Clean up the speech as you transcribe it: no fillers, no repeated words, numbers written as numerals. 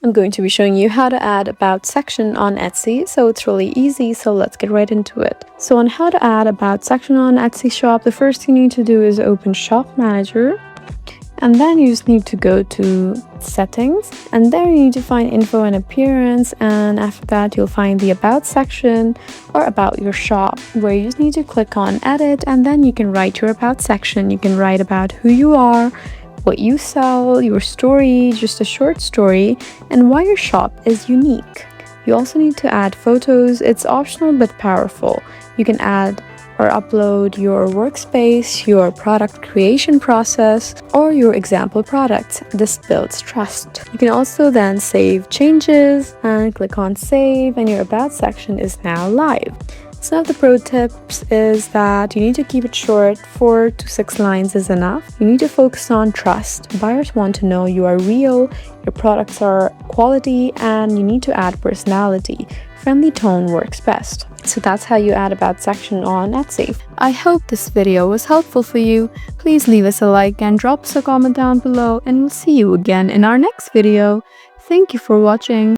I'm going to be showing you how to add about section on Etsy. So it's really easy, so let's get right into it. So on how to add about section on Etsy shop, the first thing you need to do is open Shop Manager. And then you just need to go to settings, and there you need to find info and appearance, and after that you'll find the about section or about your shop, where you just need to click on edit, and then you can write your about section. You can write about who you are, what you sell, your story, just a short story, and why your shop is unique. You also need to add photos. It's optional but powerful. You can add or upload your workspace, your product creation process, or your example products. This builds trust. You can also then save changes and click on save, and your about section is now live. Some of the pro tips is that you need to keep it short. 4 to 6 lines is enough. You need to focus on trust. Buyers want to know you are real, your products are quality, and you need to add personality. Friendly tone works best. So that's how you add about section on Etsy. I hope this video was helpful for you. Please leave us a like and drop us a comment down below, and we'll see you again in our next video. Thank you for watching.